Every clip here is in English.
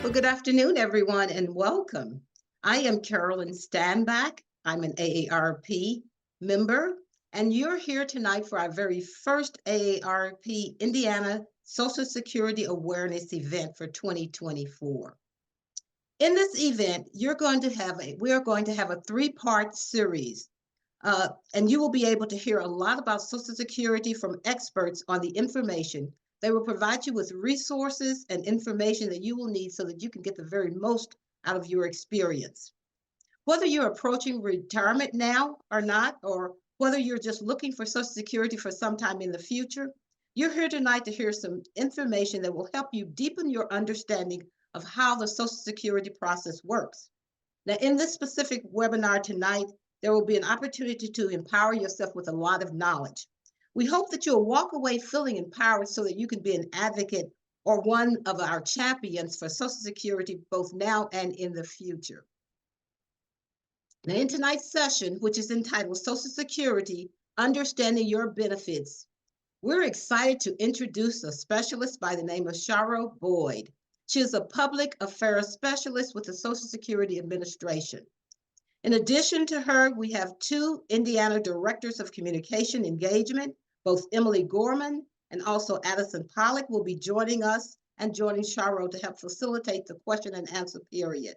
Well, good afternoon, everyone, and welcome. I am Carolyn Stanback. I'm an AARP member, and you're here tonight for our very first AARP Indiana Social Security Awareness event for 2024. In this event, we are going to have a three-part series, and you will be able to hear a lot about Social Security from experts on the information. They will provide you with resources and information that you will need so that you can get the very most out of your experience. Whether you're approaching retirement now or not, or whether you're just looking for Social Security for some time in the future, you're here tonight to hear some information that will help you deepen your understanding of how the Social Security process works. Now, in this specific webinar tonight, there will be an opportunity to empower yourself with a lot of knowledge. We hope that you'll walk away feeling empowered so that you can be an advocate or one of our champions for Social Security, both now and in the future. Now, in tonight's session, which is entitled Social Security, Understanding Your Benefits, we're excited to introduce a specialist by the name of Charo Boyd. She is a public affairs specialist with the Social Security Administration. In addition to her, we have two Indiana Directors of Communication Engagement, both Emily Gorman and also Addison Pollock will be joining us and joining Charo to help facilitate the question and answer period.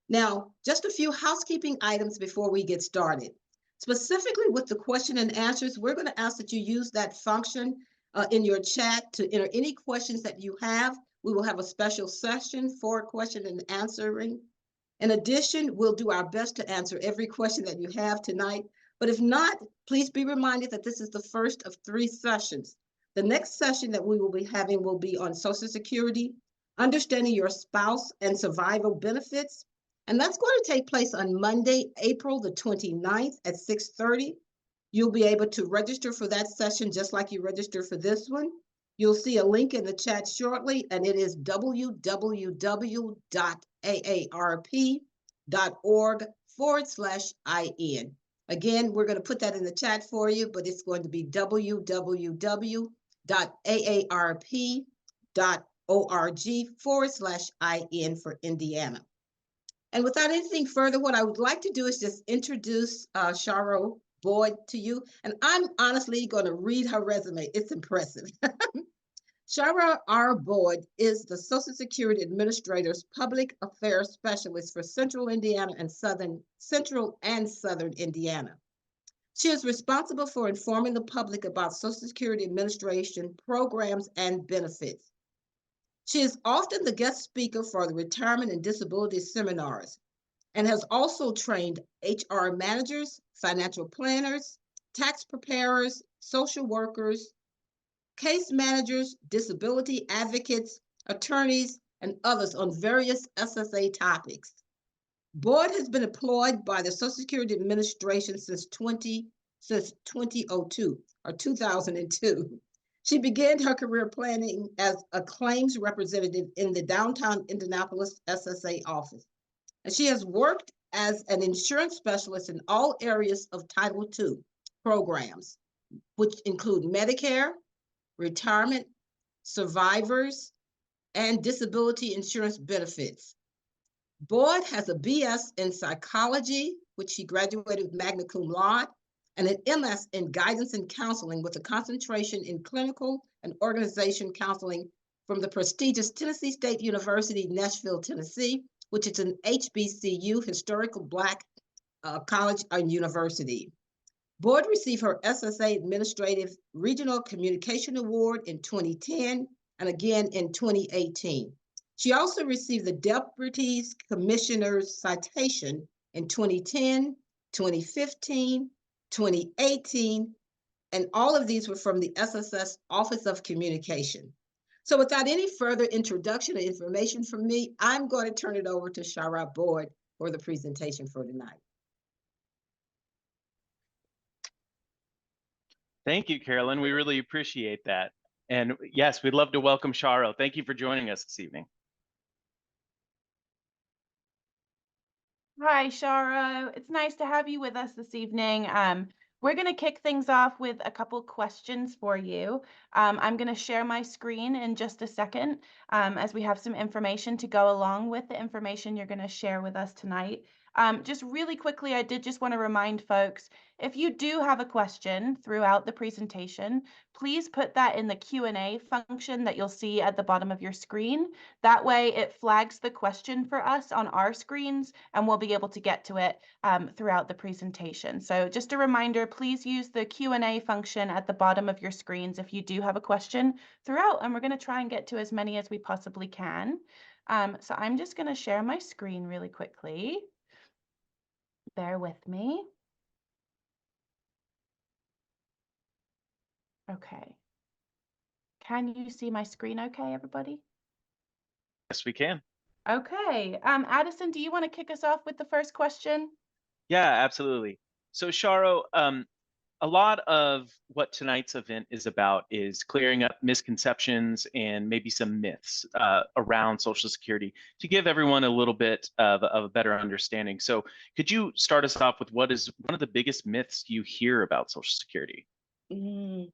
Now, just a few housekeeping items before we get started. Specifically with the question and answers, we're going to ask that you use that function in your chat to enter any questions that you have. We will have a special session for question and answering. In addition, we'll do our best to answer every question that you have tonight. But if not, please be reminded that this is the first of 3 sessions. The next session that we will be having will be on Social Security, understanding your spouse and survival benefits. And that's going to take place on Monday, April the 29th at 6:30. You'll be able to register for that session just like you registered for this one. You'll see a link in the chat shortly, and it is www.aarp.org/IN. Again, we're going to put that in the chat for you, but it's going to be www.aarp.org/IN for Indiana. And without anything further, what I would like to do is just introduce Charo Boyd to you. And I'm honestly going to read her resume. It's impressive. Charo R. Boyd is the Social Security Administrator's Public Affairs Specialist for Central Indiana and Central and Southern Indiana. She is responsible for informing the public about Social Security Administration programs and benefits. She is often the guest speaker for the retirement and disability seminars and has also trained HR managers, financial planners, tax preparers, social workers, case managers, disability advocates, attorneys, and others on various SSA topics. Boyd has been employed by the Social Security Administration since 2002 or 2002. She began her career planning as a claims representative in the downtown Indianapolis SSA office. And she has worked as an insurance specialist in all areas of Title II programs, which include Medicare, retirement, survivors, and disability insurance benefits. Boyd has a BS in psychology, which she graduated with magna cum laude, and an MS in guidance and counseling with a concentration in clinical and organization counseling from the prestigious Tennessee State University, Nashville, Tennessee, which is an HBCU, historical Black college and university. Boyd received her SSA Administrative Regional Communication Award in 2010 and again in 2018. She also received the Deputy Commissioner's Citation in 2010, 2015, 2018, and all of these were from the SSS Office of Communication. So without any further introduction or information from me, I'm going to turn it over to Charo Boyd for the presentation for tonight. Thank you, Carolyn. We really appreciate that. And yes, we'd love to welcome Charo. Thank you for joining us this evening. Hi, Charo. It's nice to have you with us this evening. We're going to kick things off with a couple questions for you. I'm going to share my screen in just a second as we have some information to go along with the information you're going to share with us tonight. Just really quickly, I did just want to remind folks, if you do have a question throughout the presentation, please put that in the Q&A function that you'll see at the bottom of your screen. That way it flags the question for us on our screens and we'll be able to get to it throughout the presentation. So just a reminder, please use the Q&A function at the bottom of your screens if you do have a question throughout, and we're going to try and get to as many as we possibly can. So I'm just going to share my screen really quickly. Bear with me. Okay. Can you see my screen okay, everybody? Yes, we can. Okay. Addison, do you want to kick us off with the first question? Yeah, absolutely. So, Charo, a lot of what tonight's event is about is clearing up misconceptions and maybe some myths around Social Security to give everyone a little bit of a better understanding. So, could you start us off with what is one of the biggest myths you hear about Social Security? Mm,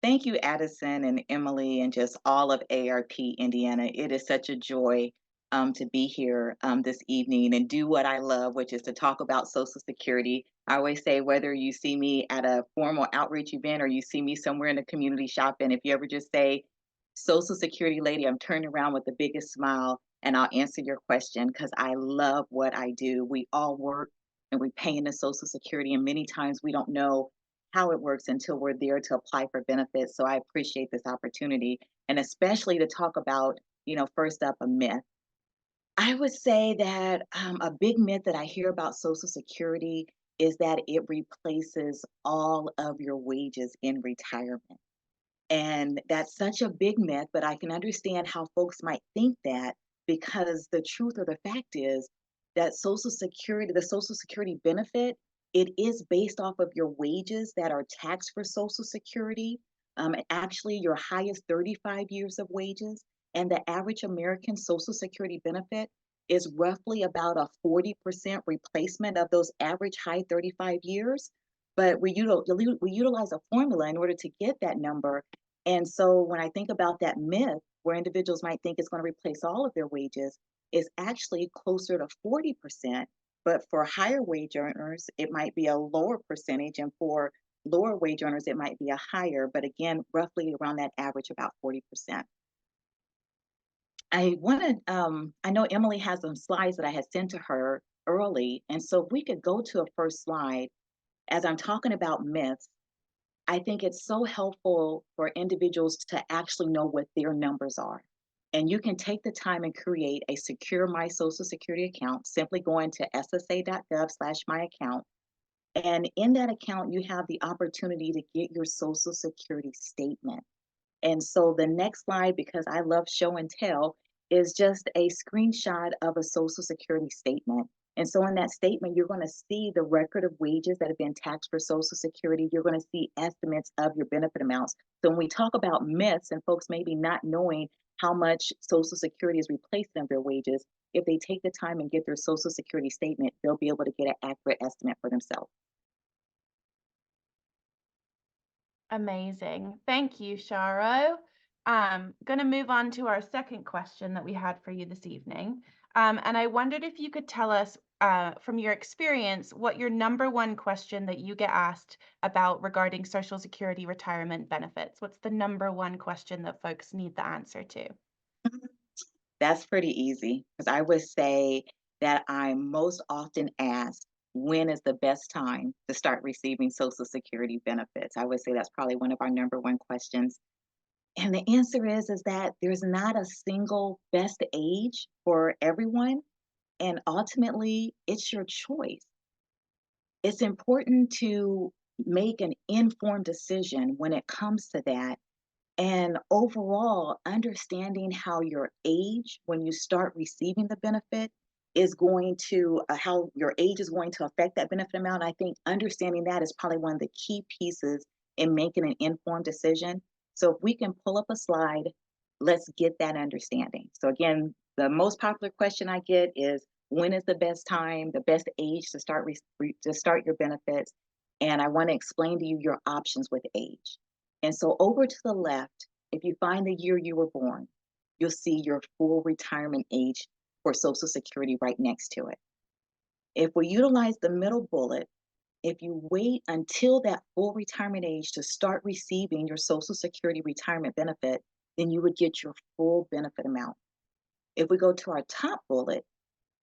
Thank you, Addison and Emily, and just all of ARP Indiana. It is such a joy to be here this evening and do what I love, which is to talk about Social Security. I always say, whether you see me at a formal outreach event or you see me somewhere in the community shopping, if you ever just say, Social Security lady, I'm turning around with the biggest smile and I'll answer your question because I love what I do. We all work and we pay into Social Security, and many times we don't know how it works until we're there to apply for benefits. So I appreciate this opportunity, and especially to talk about, first up, a myth. I would say that a big myth that I hear about Social Security is that it replaces all of your wages in retirement. And that's such a big myth, but I can understand how folks might think that, because the truth of the fact is that Social Security, the Social Security benefit, it is based off of your wages that are taxed for Social Security. Actually, your highest 35 years of wages, and the average American Social Security benefit is roughly about a 40% replacement of those average high 35 years. But we utilize a formula in order to get that number, and so when I think about that myth, where individuals might think it's going to replace all of their wages, is actually closer to 40%. But for higher wage earners, it might be a lower percentage. And for lower wage earners, it might be a higher, but again, roughly around that average, about 40%. I know Emily has some slides that I had sent to her early. And so if we could go to a first slide, as I'm talking about myths, I think it's so helpful for individuals to actually know what their numbers are. And you can take the time and create a secure My Social Security account, simply going to ssa.gov/my account. And in that account, you have the opportunity to get your Social Security statement. And so the next slide, because I love show and tell, is just a screenshot of a Social Security statement. And so in that statement, you're going to see the record of wages that have been taxed for Social Security. You're going to see estimates of your benefit amounts. So when we talk about myths and folks maybe not knowing how much Social Security is replacing of their wages, if they take the time and get their Social Security statement, they'll be able to get an accurate estimate for themselves. Amazing. Thank you, Charo. Going to move on to our second question that we had for you this evening. And I wondered if you could tell us from your experience what your number one question that you get asked about regarding Social Security retirement benefits. What's the number one question that folks need the answer to? That's pretty easy, because I would say that I'm most often asked, when is the best time to start receiving Social Security benefits? I would say that's probably one of our number one questions. And the answer is that there's not a single best age for everyone. And ultimately, it's your choice. It's important to make an informed decision when it comes to that. And overall, understanding how your age, when you start receiving the benefit, is going to, how your age is going to affect that benefit amount. I think understanding that is probably one of the key pieces in making an informed decision. So if we can pull up a slide, let's get that understanding. So again, the most popular question I get is, when is the best time, the best age to start to start your benefits? And I want to explain to you your options with age. And so over to the left, if you find the year you were born, you'll see your full retirement age for Social Security right next to it. If we utilize the middle bullet, if you wait until that full retirement age to start receiving your Social Security retirement benefit, then you would get your full benefit amount. If we go to our top bullet,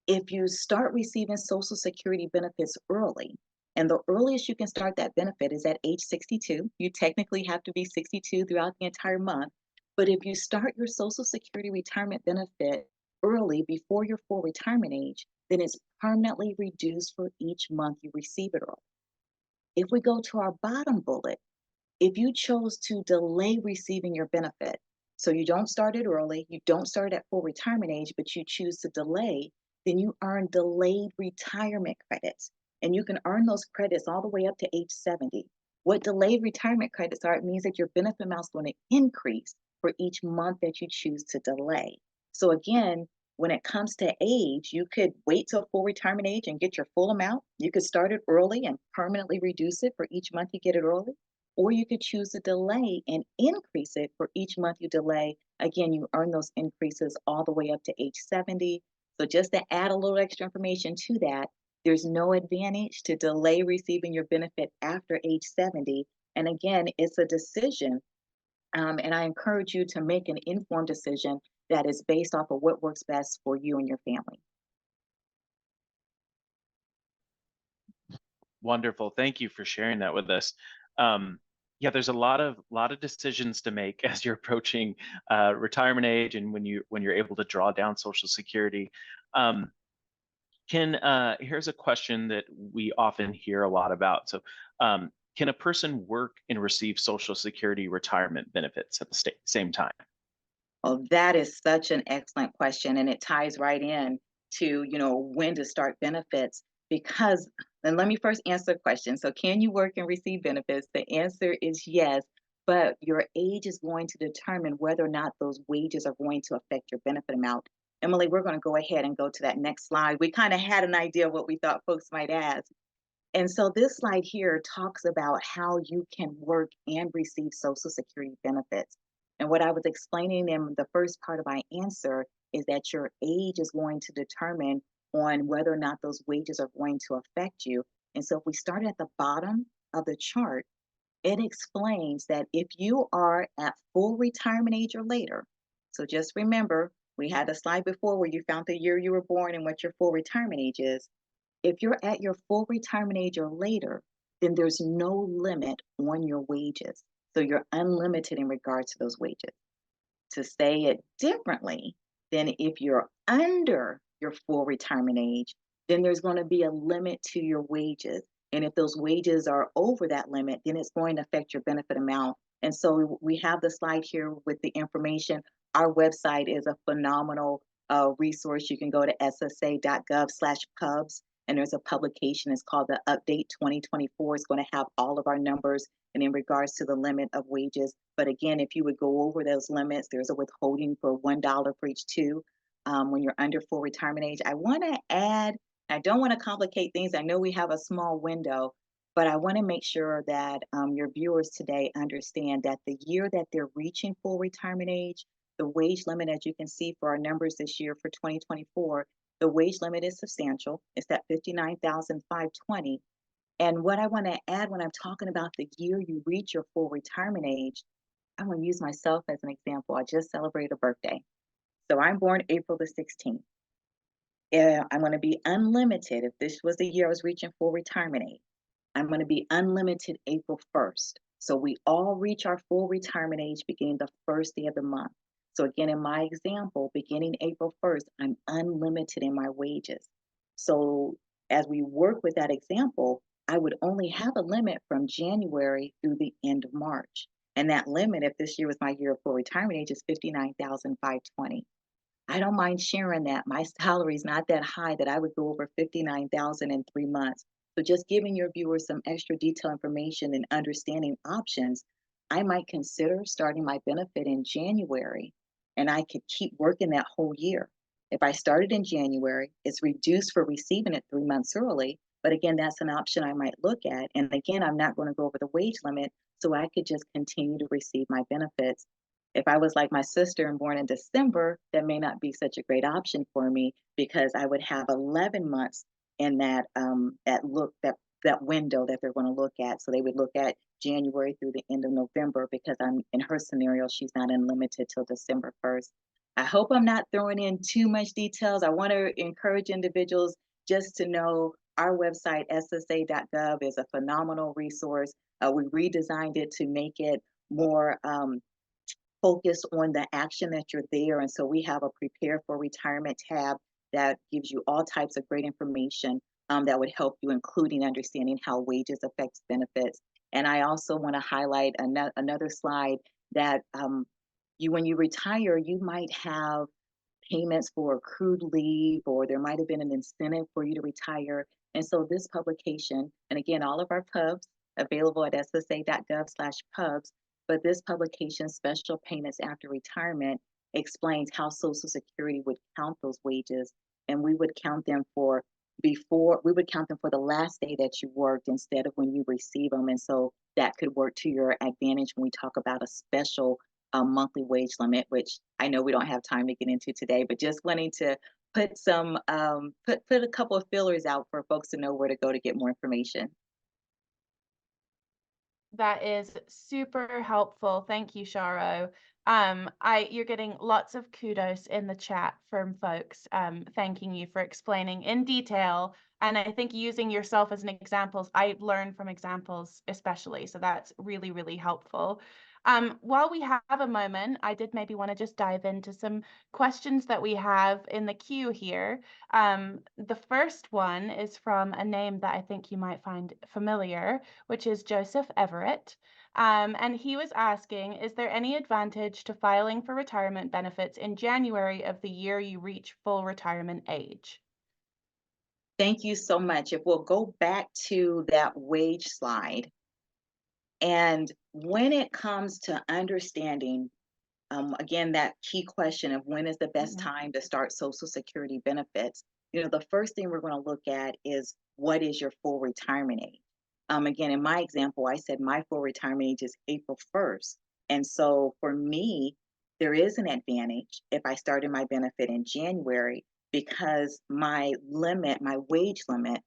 if you start receiving Social Security benefits early, and the earliest you can start that benefit is at age 62, you technically have to be 62 throughout the entire month. But if you start your Social Security retirement benefit early before your full retirement age, then it's permanently reduced for each month you receive it early. If we go to our bottom bullet, if you chose to delay receiving your benefit, so you don't start it early, you don't start at full retirement age, but you choose to delay, then you earn delayed retirement credits. And you can earn those credits all the way up to age 70. What delayed retirement credits are, it means that your benefit amount is going to increase for each month that you choose to delay. So again, when it comes to age, you could wait till full retirement age and get your full amount. You could start it early and permanently reduce it for each month you get it early. Or you could choose to delay and increase it for each month you delay. Again, you earn those increases all the way up to age 70. So just to add a little extra information to that, there's no advantage to delay receiving your benefit after age 70. And again, it's a decision. And I encourage you to make an informed decision that is based off of what works best for you and your family. Wonderful. Thank you for sharing that with us. Yeah, there's a lot of decisions to make as you're approaching retirement age, and when you're able to draw down Social Security. Here's a question that we often hear a lot about. So, can a person work and receive Social Security retirement benefits at the same time? Oh, that is such an excellent question, and it ties right in to, when to start benefits. Because, and let me first answer the question. So, can you work and receive benefits? The answer is yes, but your age is going to determine whether or not those wages are going to affect your benefit amount. Emily, we're going to go ahead and go to that next slide. We kind of had an idea of what we thought folks might ask. And so this slide here talks about how you can work and receive Social Security benefits. And what I was explaining in the first part of my answer is that your age is going to determine on whether or not those wages are going to affect you. And so if we start at the bottom of the chart, it explains that if you are at full retirement age or later, so just remember, we had a slide before where you found the year you were born and what your full retirement age is. If you're at your full retirement age or later, then there's no limit on your wages. So you're unlimited in regards to those wages. To say it differently, then if you're under your full retirement age, then there's going to be a limit to your wages. And if those wages are over that limit, then it's going to affect your benefit amount. And so we have the slide here with the information. Our website is a phenomenal resource. You can go to ssa.gov/pubs, and there's a publication. It's called the Update 2024. It's going to have all of our numbers and in regards to the limit of wages. But again, if you would go over those limits, there's a withholding for $1 for each two when you're under full retirement age. I want to add, I don't want to complicate things. I know we have a small window, but I want to make sure that your viewers today understand that the year that they're reaching full retirement age, the wage limit, as you can see for our numbers this year for 2024, the wage limit is substantial. It's at $59,520. And what I want to add when I'm talking about the year you reach your full retirement age, I'm going to use myself as an example. I just celebrated a birthday. So I'm born April the 16th. I'm going to be unlimited. If this was the year I was reaching full retirement age, I'm going to be unlimited April 1st. So we all reach our full retirement age beginning the first day of the month. So again, in my example, beginning April 1st, I'm unlimited in my wages. So as we work with that example, I would only have a limit from January through the end of March. And that limit, if this year was my year of full retirement age, is $59,520. I don't mind sharing that. My salary is not that high that I would go over $59,000 in 3 months. So just giving your viewers some extra detailed information and understanding options, I might consider starting my benefit in January, and I could keep working that whole year. If I started in January, it's reduced for receiving it 3 months early, But again, that's an option I might look at. And again, I'm not going to go over the wage limit, so I could just continue to receive my benefits. If I was like my sister and born in December, that may not be such a great option for me because I would have 11 months in that window that they're going to look at. So they would look at January through the end of November because I'm in her scenario, she's not unlimited till December 1st. I hope I'm not throwing in too much details. I want to encourage individuals just to know our website, ssa.gov, is a phenomenal resource. We redesigned it to make it more focused on the action that you're there. And so we have a prepare for retirement tab that gives you all types of great information that would help you, including understanding how wages affects benefits. And I also want to highlight another slide that when you retire, you might have payments for accrued leave, or there might have been an incentive for you to retire. And so this publication, and again, all of our pubs available at ssa.gov/pubs, but this publication, Special Payments After Retirement, explains how Social Security would count those wages. And we would count them for the last day that you worked instead of when you receive them. And so that could work to your advantage when we talk about a special monthly wage limit, which I know we don't have time to get into today, but just wanting to put some put a couple of fillers out for folks to know where to go to get more information. That is super helpful. Thank you, Charo. You're getting lots of kudos in the chat from folks, thanking you for explaining in detail. And I think using yourself as an example, I learn from examples especially. So that's really, really helpful. While we have a moment, I did maybe want to just dive into some questions that we have in the queue here. The first one is from a name that I think you might find familiar, which is Joseph Everett. And he was asking, is there any advantage to filing for retirement benefits in January of the year you reach full retirement age? Thank you so much. If we'll go back to that wage slide, and when it comes to understanding, again, that key question of when is the best time to start Social Security benefits, the first thing we're going to look at is what is your full retirement age? Again, in my example, I said my full retirement age is April 1st. And so for me, there is an advantage if I started my benefit in January because my wage limit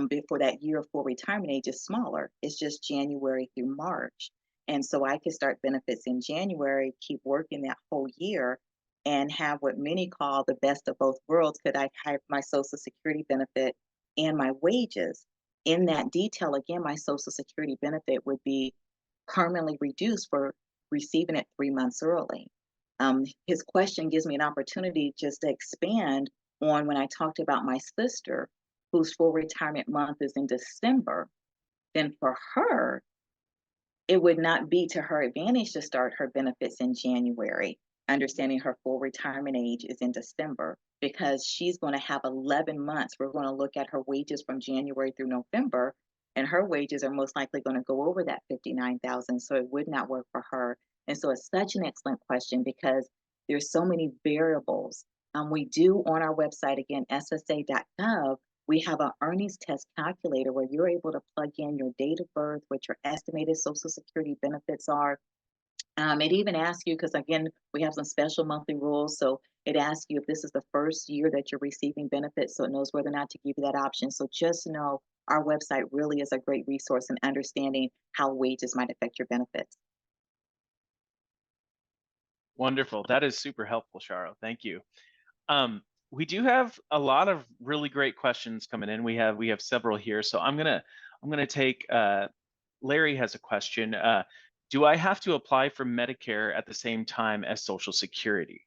before that year of full retirement age is smaller. It's just January through March. And so I could start benefits in January, keep working that whole year, and have what many call the best of both worlds. Could I have my Social Security benefit and my wages? In that detail, again, my Social Security benefit would be permanently reduced for receiving it 3 months early. His question gives me an opportunity just to expand on when I talked about my sister, whose full retirement month is in December. Then for her, it would not be to her advantage to start her benefits in January, understanding her full retirement age is in December, because she's going to have 11 months. We're going to look at her wages from January through November, and her wages are most likely going to go over that 59,000. So it would not work for her. And so it's such an excellent question because there's so many variables. We do on our website, again, ssa.gov, we have an earnings test calculator where you're able to plug in your date of birth, what your estimated Social Security benefits are. It even asks you, because again, we have some special monthly rules. So it asks you if this is the first year that you're receiving benefits, so it knows whether or not to give you that option. So just know our website really is a great resource in understanding how wages might affect your benefits. Wonderful. That is super helpful, Charo. Thank you. We do have a lot of really great questions coming in. We have several here. So I'm gonna take Larry has a question. Do I have to apply for Medicare at the same time as Social Security?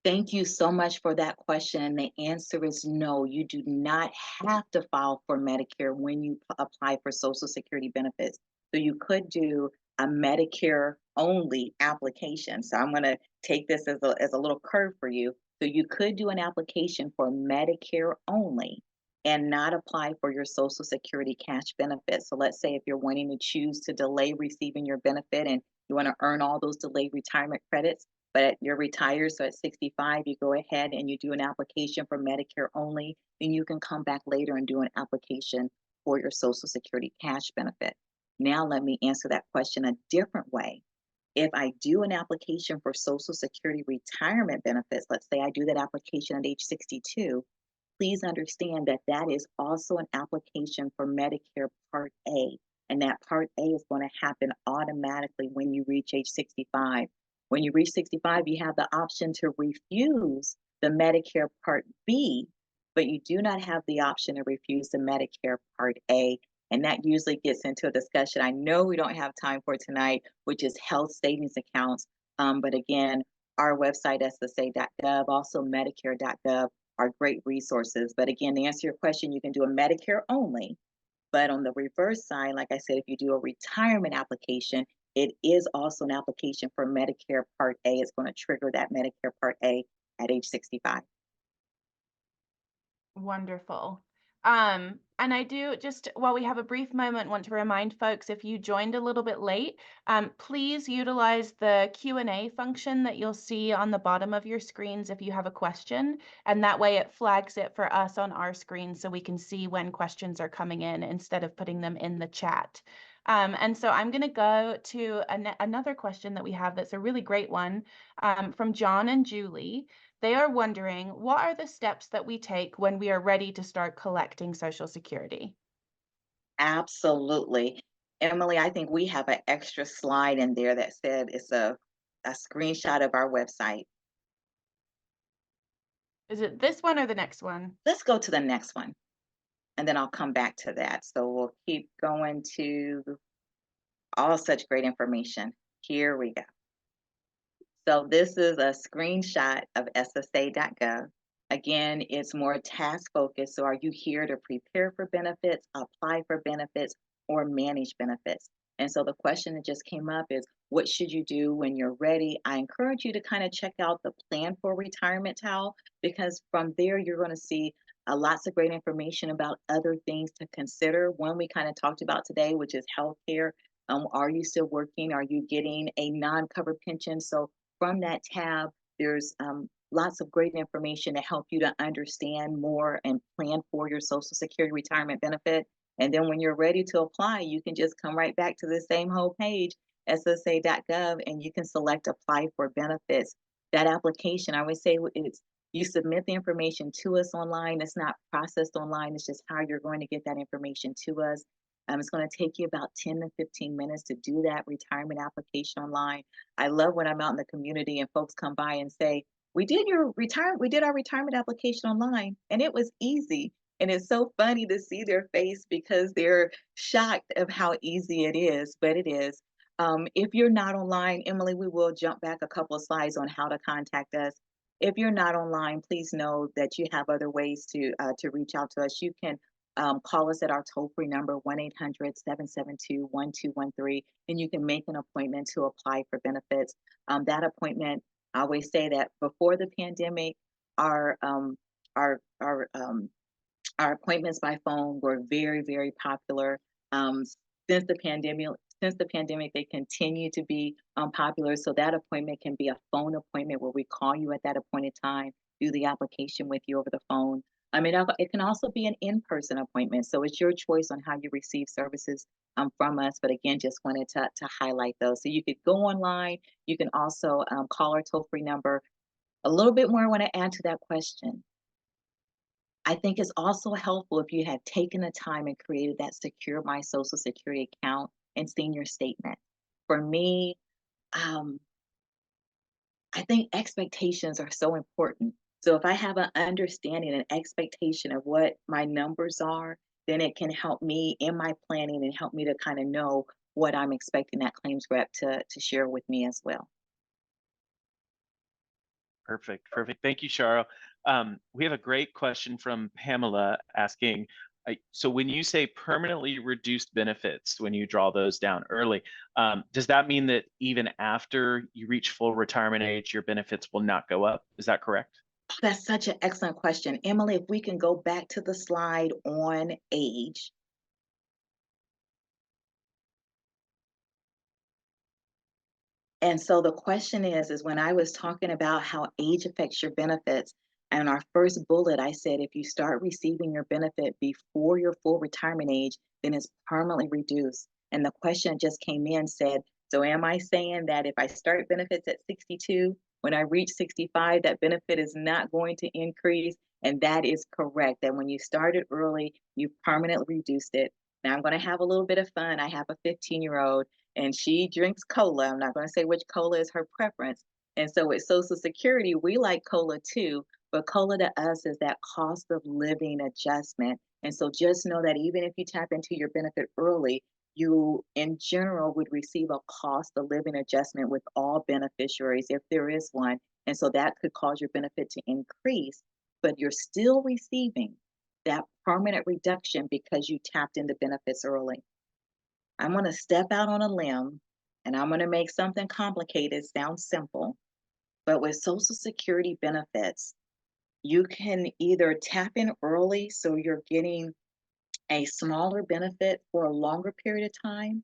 Thank you so much for that question. And the answer is no, you do not have to file for Medicare when you apply for Social Security benefits. So you could do a Medicare only application. So I'm going to take this as a little curve for you. So you could do an application for Medicare only and not apply for your Social Security cash benefits. So let's say if you're wanting to choose to delay receiving your benefit and you want to earn all those delayed retirement credits, but you're retired, so at 65, you go ahead and you do an application for Medicare only, then you can come back later and do an application for your Social Security cash benefit. Now, let me answer that question a different way. If I do an application for Social Security retirement benefits, let's say I do that application at age 62, please understand that that is also an application for Medicare Part A. And that Part A is going to happen automatically when you reach age 65. When you reach 65, you have the option to refuse the Medicare Part B, but you do not have the option to refuse the Medicare Part A. And that usually gets into a discussion I know we don't have time for tonight, which is health savings accounts. But again, our website, ssa.gov, also medicare.gov, are great resources. But again, to answer your question, you can do a Medicare only. But on the reverse side, like I said, if you do a retirement application, it is also an application for Medicare Part A. It's going to trigger that Medicare Part A at age 65. Wonderful. And I do just, while we have a brief moment, want to remind folks, if you joined a little bit late, please utilize the Q&A function that you'll see on the bottom of your screens if you have a question. And that way it flags it for us on our screen so we can see when questions are coming in instead of putting them in the chat. And so I'm going to go to another question that we have that's a really great one from John and Julie. They are wondering, what are the steps that we take when we are ready to start collecting Social Security? Absolutely. Emily, I think we have an extra slide in there that said it's a screenshot of our website. Is it this one or the next one? Let's go to the next one, and then I'll come back to that. So we'll keep going to all such great information. Here we go. So this is a screenshot of ssa.gov. Again, it's more task focused. So are you here to prepare for benefits, apply for benefits, or manage benefits? And so the question that just came up is, what should you do when you're ready? I encourage you to kind of check out the plan for retirement towel, because from there you're going to see lots of great information about other things to consider. One we kind of talked about today, which is healthcare. Are you still working? Are you getting a non-covered pension? So from that tab, there's lots of great information to help you to understand more and plan for your Social Security retirement benefit. And then when you're ready to apply, you can just come right back to the same whole page, ssa.gov, and you can select apply for benefits. That application, I would say, it's you submit the information to us online. It's not processed online. It's just how you're going to get that information to us. It's going to take you about 10 to 15 minutes to do that retirement application online. I love when I'm out in the community and folks come by and say, we did our retirement application online and it was easy. And it's so funny to see their face because they're shocked of how easy it is, but it is. If you're not online, Emily, we will jump back a couple of slides on how to contact us. If you're not online, please know that you have other ways to reach out to us. You can call us at our toll-free number, 1-800-772-1213, and you can make an appointment to apply for benefits. That appointment, I always say that before the pandemic, our appointments by phone were very, very popular. Since the pandemic, they continue to be popular. So that appointment can be a phone appointment where we call you at that appointed time, do the application with you over the phone. I mean, it can also be an in-person appointment. So it's your choice on how you receive services from us. But again, just wanted to highlight those. So you could go online. You can also call our toll-free number. A little bit more I want to add to that question. I think it's also helpful if you have taken the time and created that Secure My Social Security account and seen your statement. For me, I think expectations are so important. So if I have an understanding and expectation of what my numbers are, then it can help me in my planning and help me to kind of know what I'm expecting that claims rep to share with me as well. Perfect. Thank you, Charo. We have a great question from Pamela asking, so when you say permanently reduced benefits, when you draw those down early, does that mean that even after you reach full retirement age, your benefits will not go up? Is that correct? That's such an excellent question. Emily, if we can go back to the slide on age. And so the question is when I was talking about how age affects your benefits, and our first bullet, I said if you start receiving your benefit before your full retirement age, then it's permanently reduced. And the question just came in said, so am I saying that if I start benefits at 62, when I reach 65, that benefit is not going to increase? And that is correct, that when you started early, you permanently reduced it. Now I'm going to have a little bit of fun. I have a 15-year-old and she drinks cola. I'm not going to say which cola is her preference. And so with Social Security, we like cola too, but cola to us is that cost of living adjustment. And so just know that even if you tap into your benefit early, you in general would receive a cost of living adjustment with all beneficiaries if there is one. And so that could cause your benefit to increase, but you're still receiving that permanent reduction because you tapped into benefits early. I'm going to step out on a limb and I'm going to make something complicated sound simple. But with Social Security benefits, you can either tap in early so you're getting a smaller benefit for a longer period of time,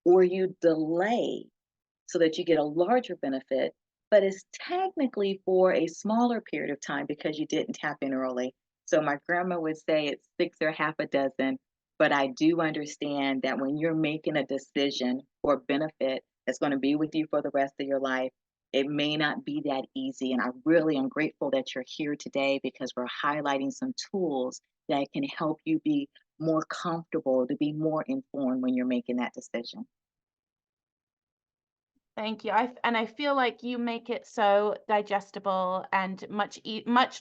or you delay so that you get a larger benefit, but it's technically for a smaller period of time because you didn't tap in early. So my grandma would say it's six or half a dozen, but I do understand that when you're making a decision for benefit that's going to be with you for the rest of your life, it may not be that easy. And I really am grateful that you're here today because we're highlighting some tools that can help you be more comfortable, to be more informed when you're making that decision. Thank you. And I feel like you make it so digestible and much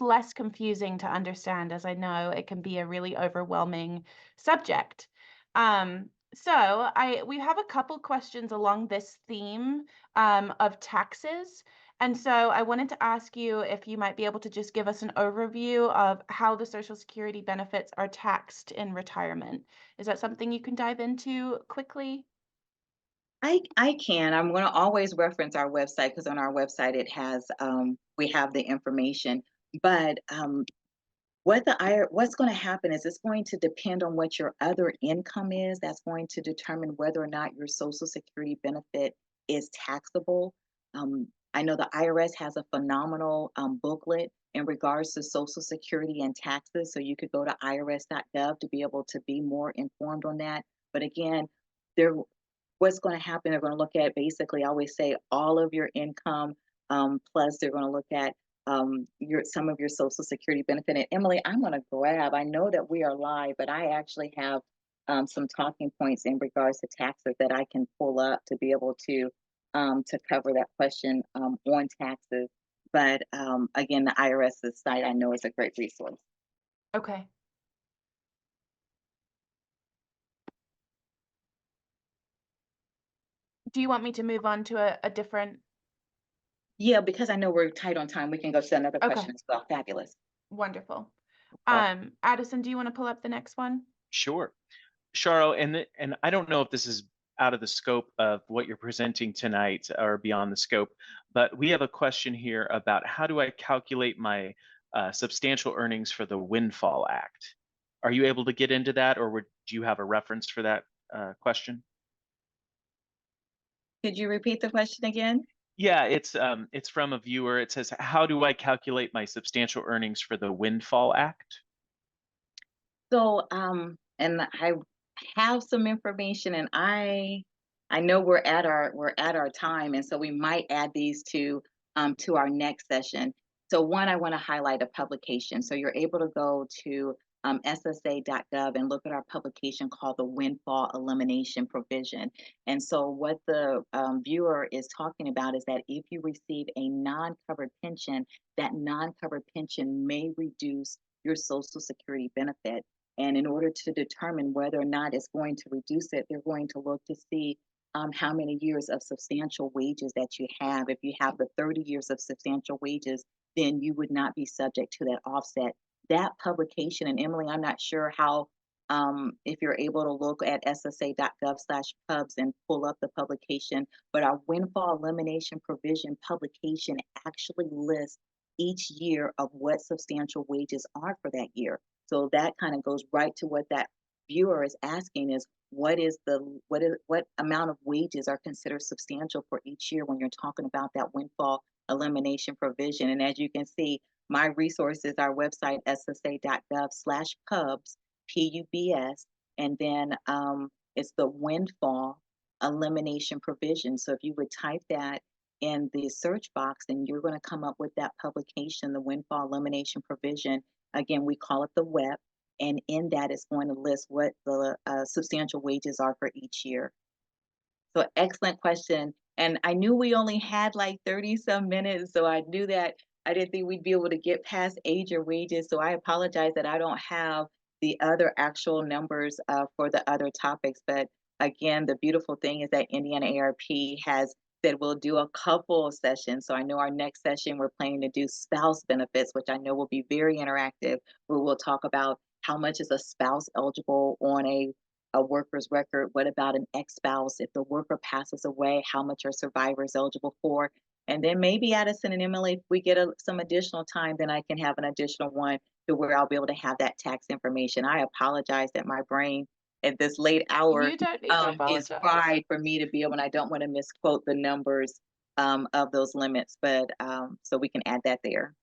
less confusing to understand, as I know it can be a really overwhelming subject. So we have a couple questions along this theme of taxes. And so I wanted to ask you if you might be able to just give us an overview of how the Social Security benefits are taxed in retirement. Is that something you can dive into quickly? I can. I'm going to always reference our website because on our website it has we have the information. But what's going to happen is it's going to depend on what your other income is. That's going to determine whether or not your Social Security benefit is taxable. I know the IRS has a phenomenal booklet in regards to Social Security and taxes, so you could go to irs.gov to be able to be more informed on that. But again, there what's going to happen, they're going to look at basically, I always say all of your income, plus they're going to look at your some of your Social Security benefit. And Emily, I'm going to grab, I know that we are live, but I actually have some talking points in regards to taxes that I can pull up to be able to cover that question on taxes. But again, the IRS's site I know is a great resource. Okay. Do you want me to move on to a different? Yeah, because I know we're tight on time, we can go to another Okay. question as well. Fabulous. Wonderful. Problem. Addison, do you want to pull up the next one? Sure. Charo, and I don't know if this is out of the scope of what you're presenting tonight or beyond the scope, but we have a question here about how do I calculate my substantial earnings for the Windfall Act? Are you able to get into that, or do you have a reference for that question? Could you repeat the question again? Yeah, it's from a viewer. It says, "How do I calculate my substantial earnings for the Windfall Act?" So, and I have some information, and I know we're at our time, and so we might add these to our next session. So, one, I want to highlight a publication. So you're able to go to SSA.gov and look at our publication called the Windfall Elimination Provision. And so, what the viewer is talking about is that if you receive a non-covered pension, that non-covered pension may reduce your Social Security benefit. And in order to determine whether or not it's going to reduce it, they're going to look to see how many years of substantial wages that you have. If you have the 30 years of substantial wages, then you would not be subject to that offset. That publication, and Emily, I'm not sure how, if you're able to look at ssa.gov/pubs and pull up the publication, but our windfall elimination provision publication actually lists each year of what substantial wages are for that year. So that kind of goes right to what that viewer is asking is what amount of wages are considered substantial for each year when you're talking about that windfall elimination provision. And as you can see, my resources, our website, ssa.gov/pubs, PUBS, and then it's the windfall elimination provision. So if you would type that in the search box, then you're going to come up with that publication, the windfall elimination provision. Again, we call it the WEP, and in that it's going to list what the substantial wages are for each year. So excellent question. And I knew we only had like 30 some minutes, so I knew that I didn't think we'd be able to get past age or wages. So I apologize that I don't have the other actual numbers for the other topics. But again, the beautiful thing is that Indiana ARP has said we'll do a couple of sessions. So I know our next session we're planning to do spouse benefits, which I know will be very interactive, where we'll talk about how much is a spouse eligible on a worker's record. What about an ex-spouse? If the worker passes away, how much are survivors eligible for? And then maybe Addison and Emily, if we get some additional time, then I can have an additional one to where I'll be able to have that tax information. I apologize that my brain at this late hour You don't need to is apologize. fried for me to be able, and I don't want to misquote the numbers of those limits, but so we can add that there.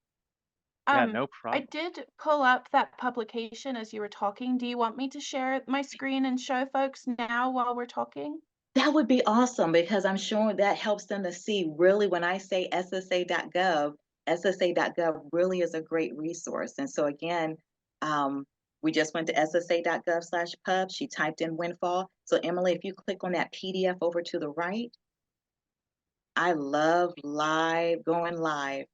Yeah, no I problem. did pull up that publication as you were talking. Do you want me to share my screen and show folks now while we're talking? That would be awesome because I'm sure that helps them to see really when I say SSA.gov, SSA.gov really is a great resource. And so again, we just went to SSA.gov/pub. She typed in windfall. So Emily, if you click on that PDF over to the right, I love going live.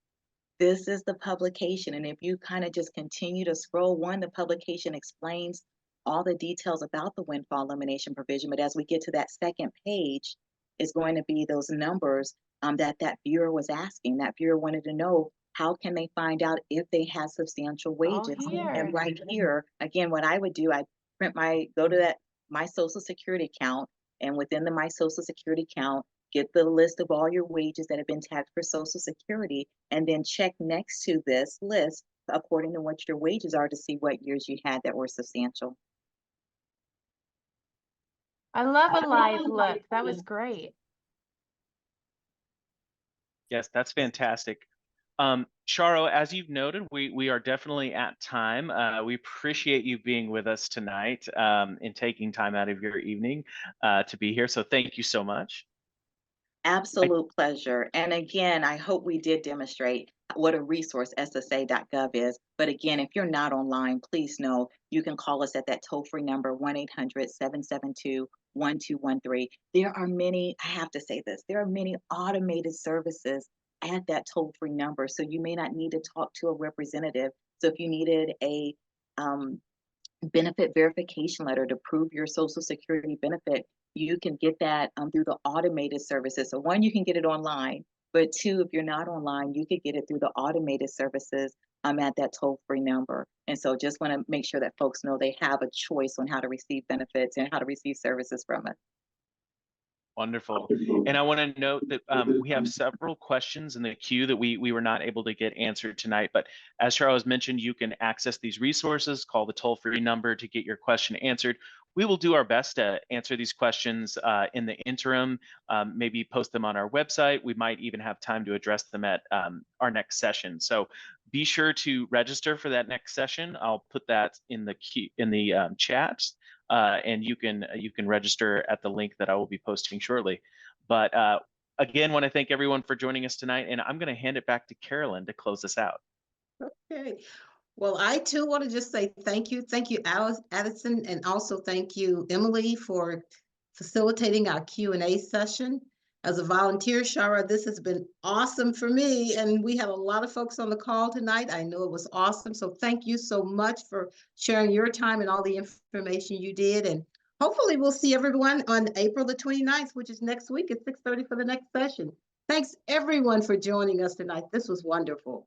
This is the publication. And if you kind of just continue to scroll, the publication explains all the details about the windfall elimination provision. But as we get to that second page, is going to be those numbers that viewer was asking. That viewer wanted to know, how can they find out if they have substantial wages? here. And right here, again, what I would do, I go to that My Social Security account, and within the My Social Security account, get the list of all your wages that have been taxed for Social Security, and then check next to this list according to what your wages are to see what years you had that were substantial. I love a live look. That was great. Yes, that's fantastic. Charo, as you've noted, we are definitely at time. We appreciate you being with us tonight and taking time out of your evening to be here. So thank you so much. Absolute pleasure. And again, I hope we did demonstrate what a resource SSA.gov is. But again, if you're not online, please know you can call us at that toll-free number, 1-800-772-1213. There are many, I have to say this, there are many automated services at that toll-free number. So you may not need to talk to a representative. So if you needed a benefit verification letter to prove your Social Security benefit, you can get that through the automated services. So one, you can get it online, but two, if you're not online, you could get it through the automated services at that toll-free number. And so just want to make sure that folks know they have a choice on how to receive benefits and how to receive services from us. Wonderful. And I want to note that we have several questions in the queue that we were not able to get answered tonight. But as Charles mentioned, you can access these resources, call the toll-free number to get your question answered. We will do our best to answer these questions in the interim, maybe post them on our website. We might even have time to address them at our next session. So be sure to register for that next session. I'll put that in the chat. And you can register at the link that I will be posting shortly. But again, want to thank everyone for joining us tonight, and I'm going to hand it back to Carolyn to close us out. Okay. Well, I too want to just say thank you. Thank you, Addison, and also thank you, Emily, for facilitating our Q&A session. As a volunteer, Charo, this has been awesome for me, and we had a lot of folks on the call tonight. I know it was awesome, so thank you so much for sharing your time and all the information you did, and hopefully we'll see everyone on April the 29th, which is next week at 6:30 for the next session. Thanks, everyone, for joining us tonight. This was wonderful.